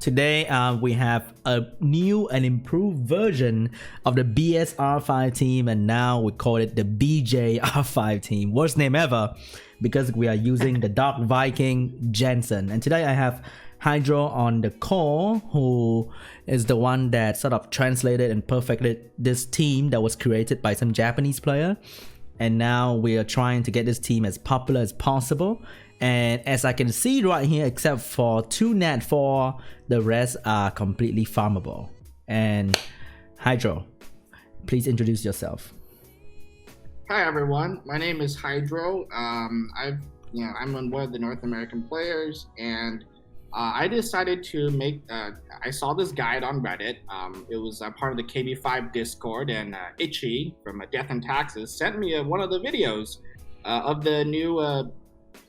Today we have a new and improved version of the BS R5 team, and now we call it the BJ R5 team. Worst name ever, because we are using the Dark Viking Janssen. And today I have Hydro on the call, who is the one that sort of translated and perfected this team that was created by some Japanese player. And now we are trying to get this team as popular as possible. And as I can see right here, except for 2 Nat 4, the rest are completely farmable. And Hydro, please introduce yourself. Hi everyone, my name is Hydro. I'm on one of the North American players, and I decided to make. I saw this guide on Reddit. It was part of the KB5 Discord, and Itchy from Death and Taxes sent me one of the videos of the new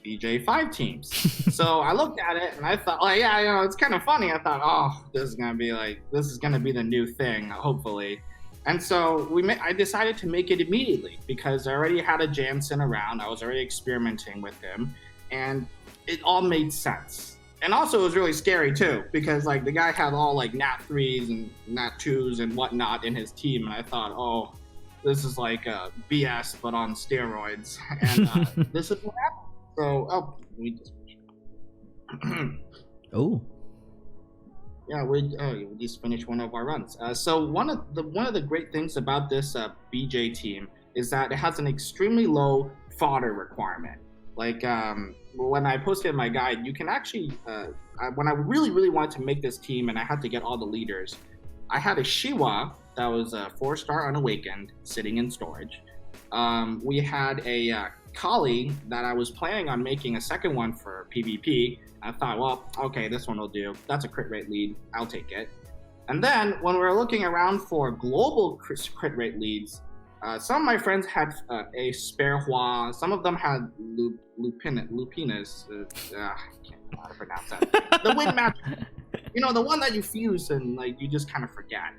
BJ5 teams. So I looked at it and I thought, it's kind of funny. I thought, this is gonna be the new thing, hopefully. And so I decided to make it immediately because I already had a Janssen around. I was already experimenting with him, and it all made sense. And also it was really scary too, because like the guy had all like Nat 3s and Nat 2s and whatnot in his team, and I thought, this is like BS but on steroids. And this is what happened. So we just we just finished one of our runs. So one of the great things about this BJ team is that it has an extremely low fodder requirement. Like when I posted my guide, you can actually when I really wanted to make this team and I had to get all the leaders, I had a Shiwa that was a 4-star unawakened sitting in storage. We had a Kali that I was planning on making a second one for PvP. I thought, this one will do. That's a crit rate lead. I'll take it. And then when we were looking around for global crit rate leads, some of my friends had a spare Hua. Some of them had Lupinus. I can't know how to pronounce that. The wind magic. The one that you fuse and like you just kind of forget.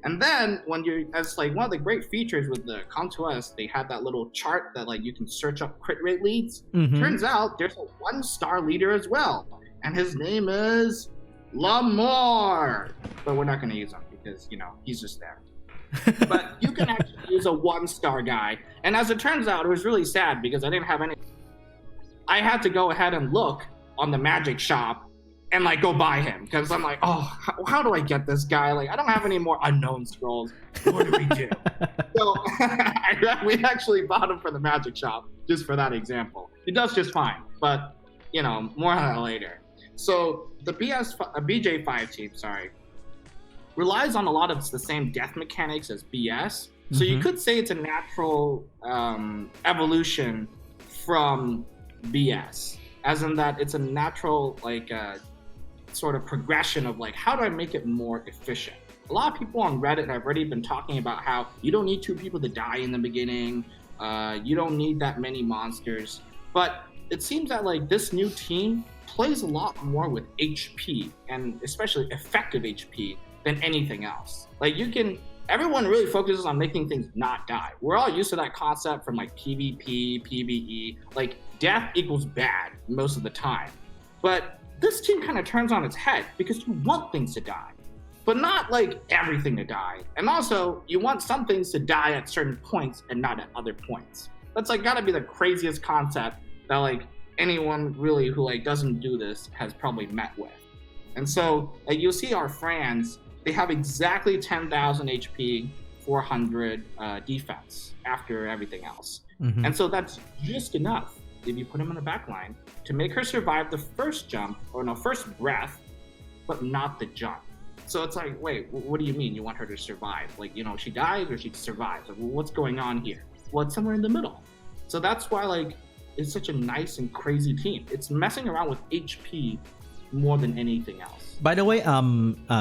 And then when as like one of the great features with the Come To Us, they had that little chart that like you can search up crit rate leads. Turns out there's a 1-star leader as well, and his name is Lamore. But we're not going to use him because he's just there. But you can actually use a 1-star guy, and as it turns out, it was really sad because I didn't have any. I had to go ahead and look on the magic shop and like go buy him because I'm like, how do I get this guy? Like I don't have any more unknown scrolls. What do we do? So we actually bought him for the magic shop just for that example. He does just fine, but more on that later. So the BJ5 team, relies on a lot of the same death mechanics as BS. So you could say it's a natural evolution from BS, as in that it's a natural sort of progression of like, how do I make it more efficient? A lot of people on Reddit have already been talking about how you don't need 2 people to die in the beginning. You don't need that many monsters. But it seems that like this new team plays a lot more with HP, and especially effective HP, than anything else. Like everyone really focuses on making things not die. We're all used to that concept from like PvP, PvE, like death equals bad most of the time. But this team kind of turns on its head because you want things to die, but not like everything to die. And also you want some things to die at certain points and not at other points. That's like gotta be the craziest concept that like anyone really who like doesn't do this has probably met with. And so like you'll see our friends, they have exactly 10,000 HP, 400 defense after everything else. And so that's just enough if you put him in the back line to make her survive the first breath, but not the jump. So it's like, wait, what do you mean you want her to survive? Like, she dies or she survives? Like, well, what's going on here? Well, it's somewhere in the middle. So that's why like it's such a nice and crazy team. It's messing around with HP more than anything else. By the way,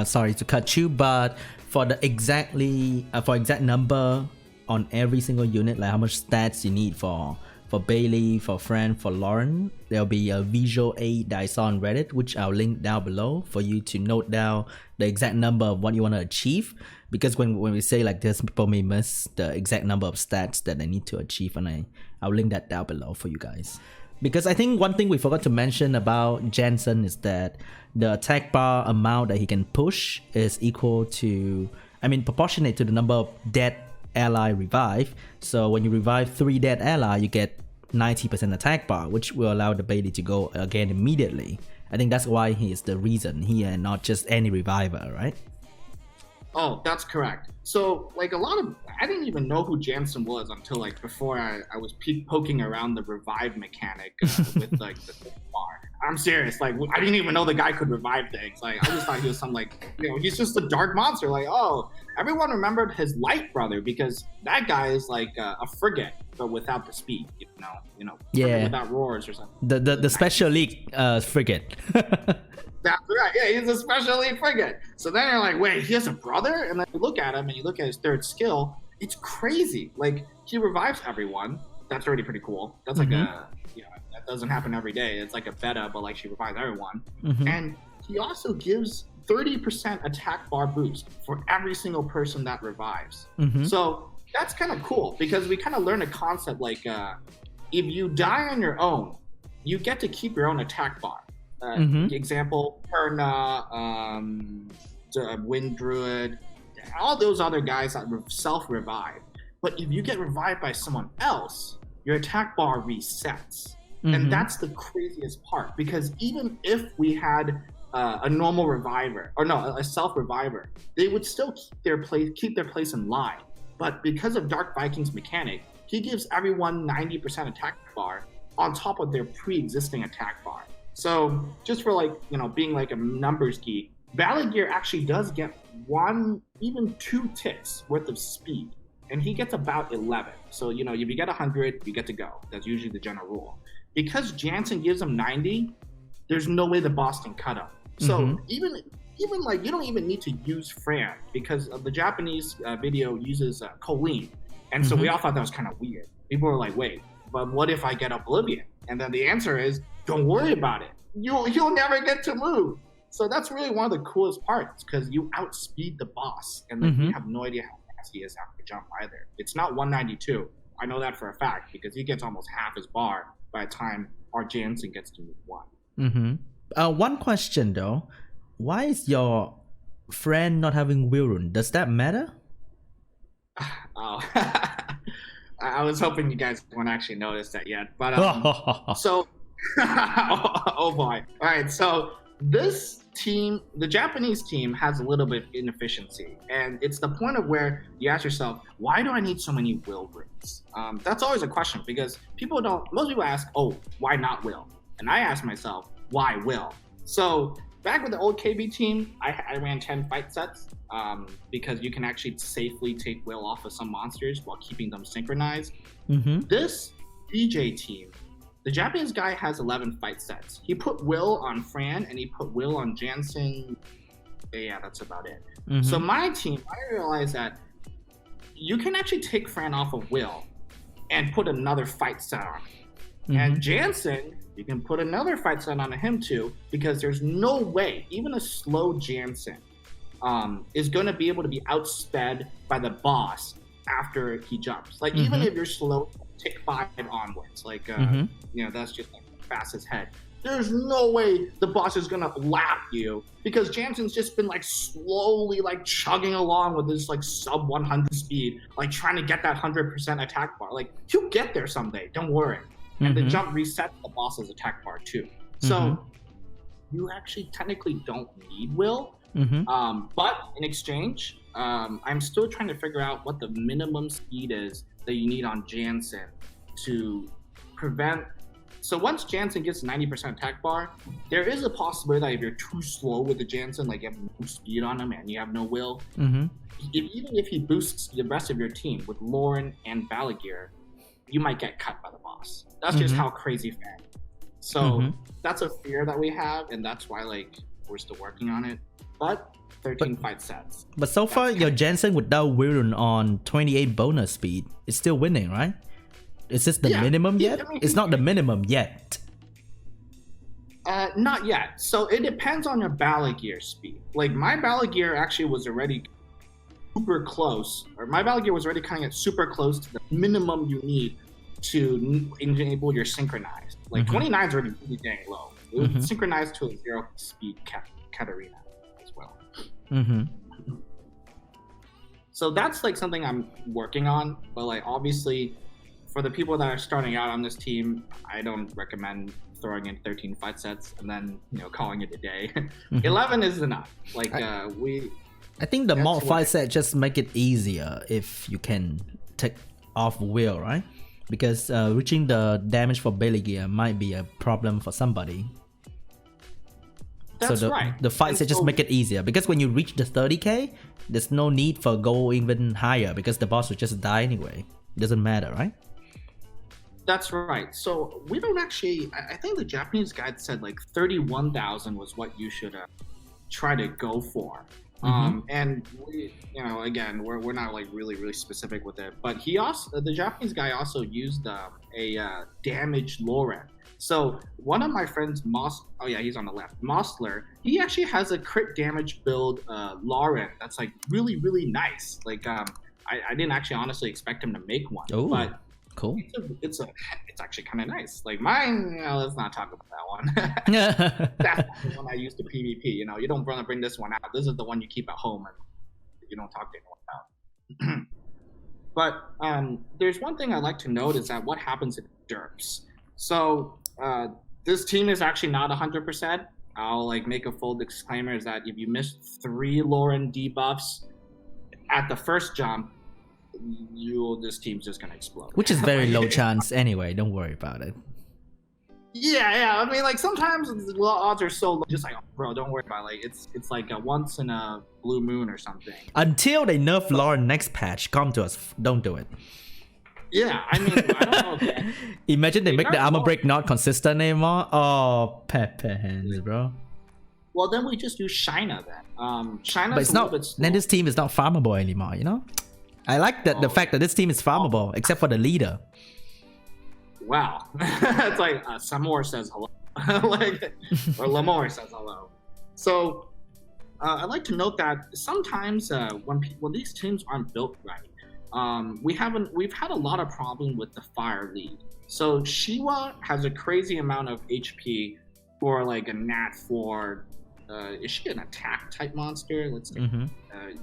sorry to cut you, but for the exact number on every single unit, like how much stats you need for Bailey, for Fran, for Lauren, there'll be a visual aid that I saw on Reddit, which I'll link down below for you to note down the exact number of what you want to achieve. Because when we say like this, people may miss the exact number of stats that they need to achieve, and I'll link that down below for you guys. Because I think one thing we forgot to mention about Janssen is that the attack bar amount that he can push is equal to, I mean, proportionate to the number of dead ally revive. So when you revive 3 dead ally, you get 90% attack bar, which will allow the Bailey to go again immediately. I think that's why he is the reason here and not just any reviver, right? Oh, that's correct. So, like, I didn't even know who Janssen was until, like, before I was poking around the revive mechanic with, like, the bar. I'm serious. Like, I didn't even know the guy could revive things. Like, I just thought he was some, like, he's just a dark monster. Like, oh, everyone remembered his light brother because that guy is, like, a frigate, but without the speed, Yeah. without roars or something. The special league frigate. That's right. Yeah, he's a special elite frigate. So then you're like, wait, he has a brother? And then you look at him and you look at his third skill. It's crazy. Like, he revives everyone. That's already pretty cool. That's like that doesn't happen every day. It's like a beta, but like she revives everyone. And he also gives 30% attack bar boost for every single person that revives. So that's kind of cool because we kind of learn a concept like if you die on your own, you get to keep your own attack bar. Example, Perna, Wind Druid, all those other guys that self-revive. But if you get revived by someone else, your attack bar resets. And that's the craziest part because even if we had a normal reviver, or no, a self-reviver, they would still keep their place in line. But because of Dark Viking's mechanic, he gives everyone 90% attack bar on top of their pre-existing attack bar. So just for like, being like a numbers geek, Baleygr actually does get 1, even 2 ticks worth of speed, and he gets about 11. So, if you get 100, you get to go. That's usually the general rule. Because Janssen gives him 90, there's no way the boss can cut him. So even like, you don't even need to use Fran because the Japanese video uses Colleen. And so we all thought that was kind of weird. People were like, wait, but what if I get Oblivion? And then the answer is, don't worry about it. You'll never get to move. So that's really one of the coolest parts because you outspeed the boss and then you have no idea how fast he is after jump either. It's not 192. I know that for a fact because he gets almost half his bar by the time our Janssen gets to move 1. One question though, why is your friend not having Will Rune? Does that matter? Oh, I was hoping you guys won't actually notice that yet. But so, oh boy. All right, so this team, the Japanese team, has a little bit of inefficiency, and it's the point of where you ask yourself, why do I need so many Will Runes? That's always a question because most people ask, oh, why not Will? And I ask myself, why Will? So back with the old KB team, I ran 10 fight sets because you can actually safely take Will off of some monsters while keeping them synchronized. This BJ team, the Japanese guy has 11 fight sets. He put Will on Fran and he put Will on Janssen. Yeah, that's about it. So my team, I realized that you can actually take Fran off of Will and put another fight set on him. And Janssen, you can put another fight set on him too, because there's no way, even a slow Janssen is going to be able to be outsped by the boss after he jumps. Like, even if you're slow, tick 5 onwards, like, that's just like the fastest head. There's no way the boss is gonna lap you because Janssen's just been like slowly like chugging along with this like sub 100 speed, like trying to get that 100% attack bar. Like, he'll get there someday, don't worry. And the jump resets the boss's attack bar too. So you actually technically don't need Will, but in exchange, I'm still trying to figure out what the minimum speed is that you need on Janssen to prevent. So once Janssen gets 90% attack bar, there is a possibility that if you're too slow with the Janssen, like you have no speed on him and you have no Will, even if he boosts the rest of your team with Lauren and Baleygr, you might get cut by the boss. That's just how crazy fan. So that's a fear that we have, and that's why like we're still working on it. But 13 fight sets. But so far, your Janssen without Will Rune on 28 bonus speed is still winning, right? Is this the minimum yet? I mean, it's not the minimum yet. Not yet. So it depends on your Baleygr speed. Like, my Baleygr actually was already super close, or my Baleygr was already kind of super close to the minimum you need to enable your synchronized. Like 29 is already really dang low. It would synchronize to a 0 speed Katarina as well. So that's like something I'm working on, but like obviously for the people that are starting out on this team, I don't recommend throwing in 13 fight sets and then calling it a day. 11 is enough. Like I think the more fight set just make it easier if you can take off wheel, right? Because reaching the damage for Baleygr might be a problem for somebody. That's so right. The fight set just make it easier, because when you reach the 30k, there's no need for go even higher because the boss will just die anyway. It doesn't matter, right? That's right. So we don't actually, I think the Japanese guide said like 31,000 was what you should try to go for. And we, again, we're not like really specific with it, but the Japanese guy also used a damaged Lauren. So one of my friends, he's on the left, Mosler, he actually has a crit damage build Lauren that's like really nice. Like I didn't actually honestly expect him to make one. Oh, but cool. It's actually kind of nice. Like mine, let's not talk about that one. That's the one I used to PvP. You don't want to bring this one out. This is the one you keep at home and you don't talk to anyone about. But there's one thing I like to note is that what happens in derps. So this team is actually not 100%. I'll like make a full disclaimer is that if you miss 3 Lauren debuffs at the first jump, this team's just gonna explode. Which is very low chance anyway. Don't worry about it. Yeah. I mean, like sometimes the odds are so low. Just like, bro, don't worry about it. Like it's like a once in a blue moon or something. Until they nerf Lauren next patch, come to us. Don't do it. Yeah, I mean, I don't know. Imagine they make the armor break not consistent anymore. Oh, Pepe hands, bro. Well, then we just use Shina then. Shina's but it's not. Then this team is not farmable anymore. I like that the fact that this team is farmable, except for the leader. Wow, it's like Samor says hello, or Lamore says hello. So I'd like to note that sometimes when these teams aren't built right, we've had a lot of problem with the fire lead. So Shiwa has a crazy amount of HP for like a Nat 4. Is she an attack type monster? Let's see.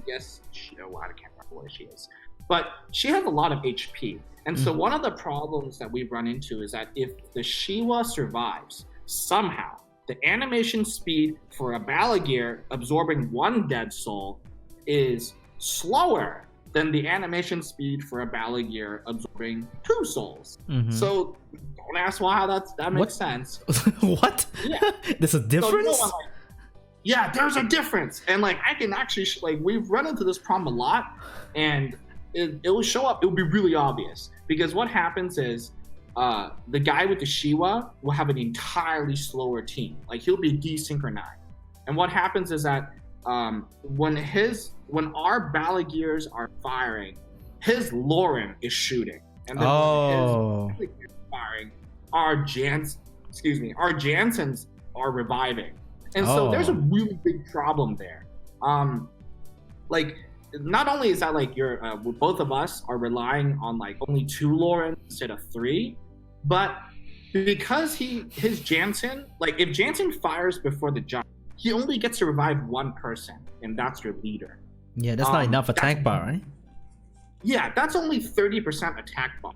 Yes, I can't remember what she is. But she has a lot of HP. And so one of the problems that we run into is that if the Shiwa survives, somehow the animation speed for a Baleygr absorbing 1 dead soul is slower than the animation speed for a Baleygr absorbing 2 souls. So don't ask why that makes sense. What? Yeah. There's a difference? So, yeah, there's a difference. And like I can actually we've run into this problem a lot, and it will show up. It will be really obvious because what happens is the guy with the Shiwa will have an entirely slower team. Like he'll be desynchronized. And what happens is that when our Baleygrs are firing, his Lauren is shooting, and then when his Baleygr is firing, our Janssens are reviving. And so there's a really big problem there. Like, not only is that like both of us are relying on like only 2 Lauren instead of 3, but because his Janssen, like if Janssen fires before the jump, he only gets to revive 1 person, and that's your leader. Yeah, that's not enough attack bar, right? Yeah, that's only 30% attack bar.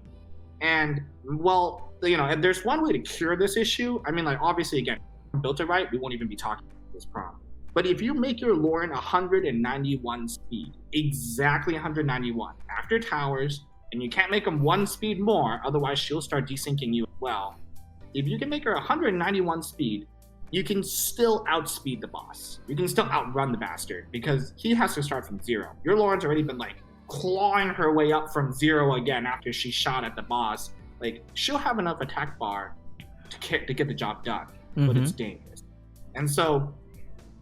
And well, and there's one way to cure this issue. I mean, like obviously again, built it right, we won't even be talking about this problem. But if you make your Lauren 191 speed, exactly 191 after towers, and you can't make them 1 speed more, otherwise she'll start desyncing you as well. If you can make her 191 speed, you can still outspeed the boss. You can still outrun the bastard because he has to start from 0. Your Lauren's already been like clawing her way up from 0 again after she shot at the boss. Like she'll have enough attack bar to get the job done, but it's dangerous. And so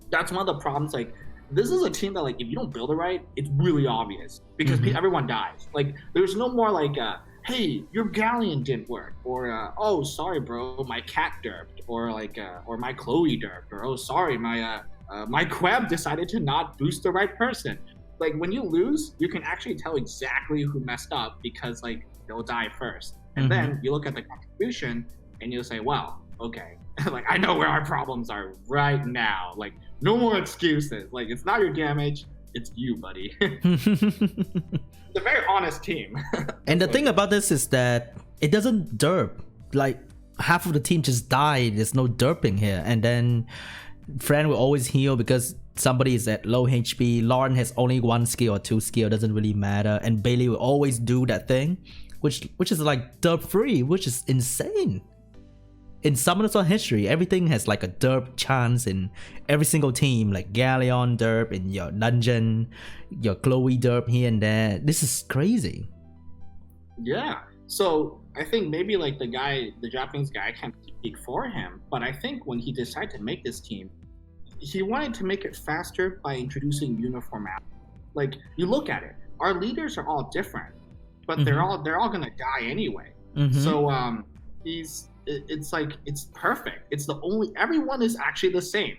that's one of the problems. Like this is a team that like if you don't build it right, it's really obvious because everyone dies. Like there's no more like hey, your galleon didn't work, or oh sorry bro, my cat derped, or like or my Chloe derped, or oh sorry, my Queb decided to not boost the right person. Like when you lose, you can actually tell exactly who messed up because like they'll die first. And then you look at the contribution and you'll say, well, okay, like I know where our problems are right now. Like no more excuses. Like it's not your damage, it's you, buddy. It's a very honest team. And the thing about this is that it doesn't derp. Like half of the team just died. There's no derping here. And then Fran will always heal because somebody is at low HP. Lauren has only 1 skill or 2 skill, doesn't really matter. And Bailey will always do that thing, which is like derp free, which is insane. In Summoners of history, everything has like a derp chance in every single team, like Galleon derp in your dungeon, your Chloe derp here and there. This is crazy. Yeah. So I think maybe like the Japanese guy, I can't speak for him, but I think when he decided to make this team, he wanted to make it faster by introducing uniformity. Like you look at it, our leaders are all different, but they're all gonna die anyway. So it's like it's perfect. It's the only everyone is actually the same.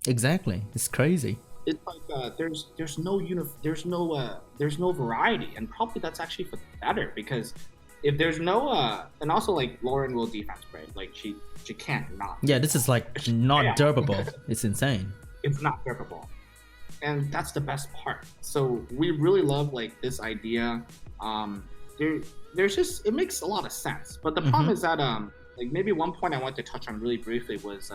Exactly. It's crazy. It's like there's no variety, and probably that's actually for the better, because if there's no and also like Lauren will defense break, like she can't not. Yeah, this is like not derpable. It's insane. It's not derpable, and that's the best part. So we really love like this idea. There's just it makes a lot of sense, but the problem is that like maybe one point I want to touch on really briefly was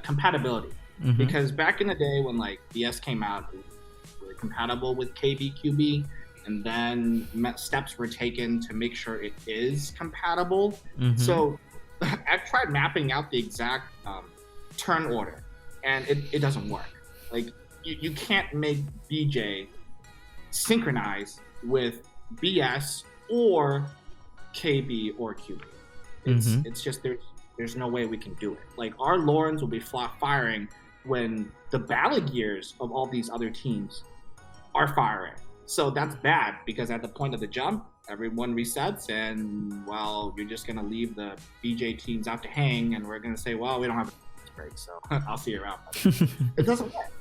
compatibility. Because back in the day when like BS came out, it was compatible with KB QB, and then steps were taken to make sure it is compatible. So I've tried mapping out the exact turn order, and it doesn't work. Like you can't make BJ synchronize with BS or KB or QB. It's just there's no way we can do it. Like our Laurens will be firing when the Baleygrs of all these other teams are firing. So that's bad, because at the point of the jump, everyone resets, and well, you're just gonna leave the BJ teams out to hang, and we're gonna say, well, we don't have a break, so I'll see you around. It doesn't work.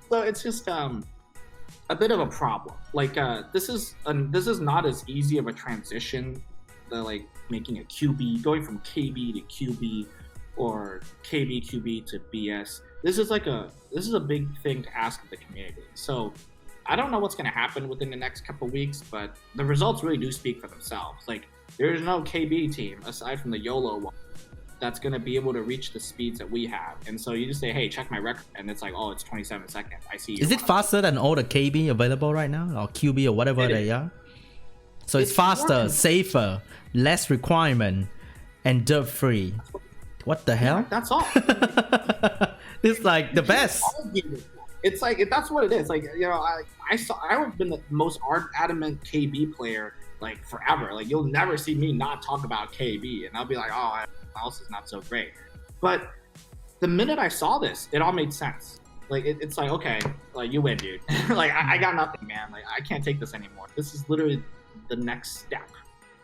So it's just a bit of a problem. Like this is not as easy of a transition, like making a QB, going from KB to QB or KB QB to BS. This is a big thing to ask of the community. So I don't know what's going to happen within the next couple weeks, but the results really do speak for themselves. Like there's no KB team aside from the YOLO one that's going to be able to reach the speeds that we have. And so you just say, hey, check my record, and it's like, oh, it's 27 seconds. I see. Is it faster than all the KB available right now, or QB or whatever they are? So it's faster, safer, less requirement, and derp free. What the hell? Yeah, that's all. It's like the best. It's like that's what it is. Like, you know, I've been the most adamant KB player like forever. Like you'll never see me not talk about KB, and I'll be like, oh, else is not so great. But the minute I saw this, it all made sense. Like it's like, okay, like you win, dude. Like I got nothing, man. Like I can't take this anymore. This is literally the next step.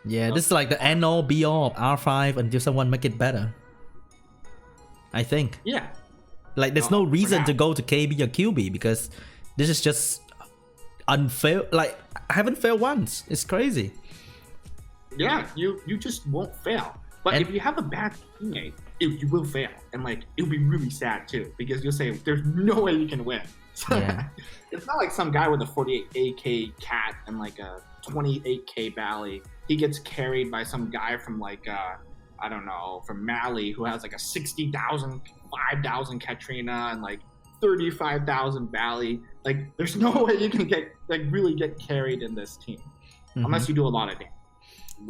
Yeah, this is like the end all be all of R5 until someone make it better, I think. Yeah. Like there's no reason to go to KB or QB, because this is just unfair. Like I haven't failed once. It's crazy. Yeah, you just won't fail. But if you have a bad teammate, you will fail, and like it'll be really sad too, because you'll say there's no way you can win. So, yeah. It's not like some guy with a 48 AK cat and like a 28k Bally. He gets carried by some guy from like I don't know, from Mali, who has like a 60,000, 5,000 Katrina and like 35,000 Bally. Like there's no way you can really get carried in this team unless you do a lot of damage.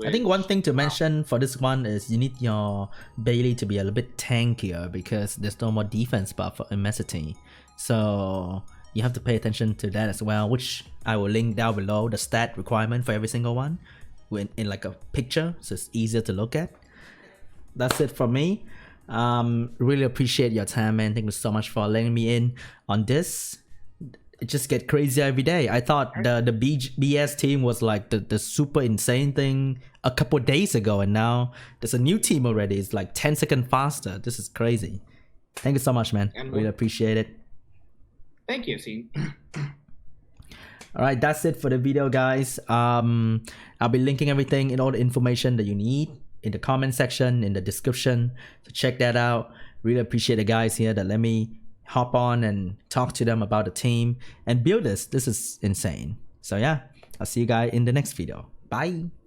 I think one thing to mention for this one is you need your Bailey to be a little bit tankier, because there's no more defense buff for immensity. So you have to pay attention to that as well, which I will link down below, the stat requirement for every single one in like a picture, so it's easier to look at. That's it from me. Really appreciate your time, man. Thank you so much for letting me in on this. It just get crazy every day. I thought the BS team was like the super insane thing a couple days ago, and now there's a new team already. It's like 10 seconds faster. This is crazy. Thank you so much, man. Really appreciate it. Thank you, Sean. All right, that's it for the video, guys. I'll be linking everything in all the information that you need in the comment section, in the description. So check that out. Really appreciate the guys here that let me hop on and talk to them about the team and build this. This is insane. So yeah, I'll see you guys in the next video. Bye.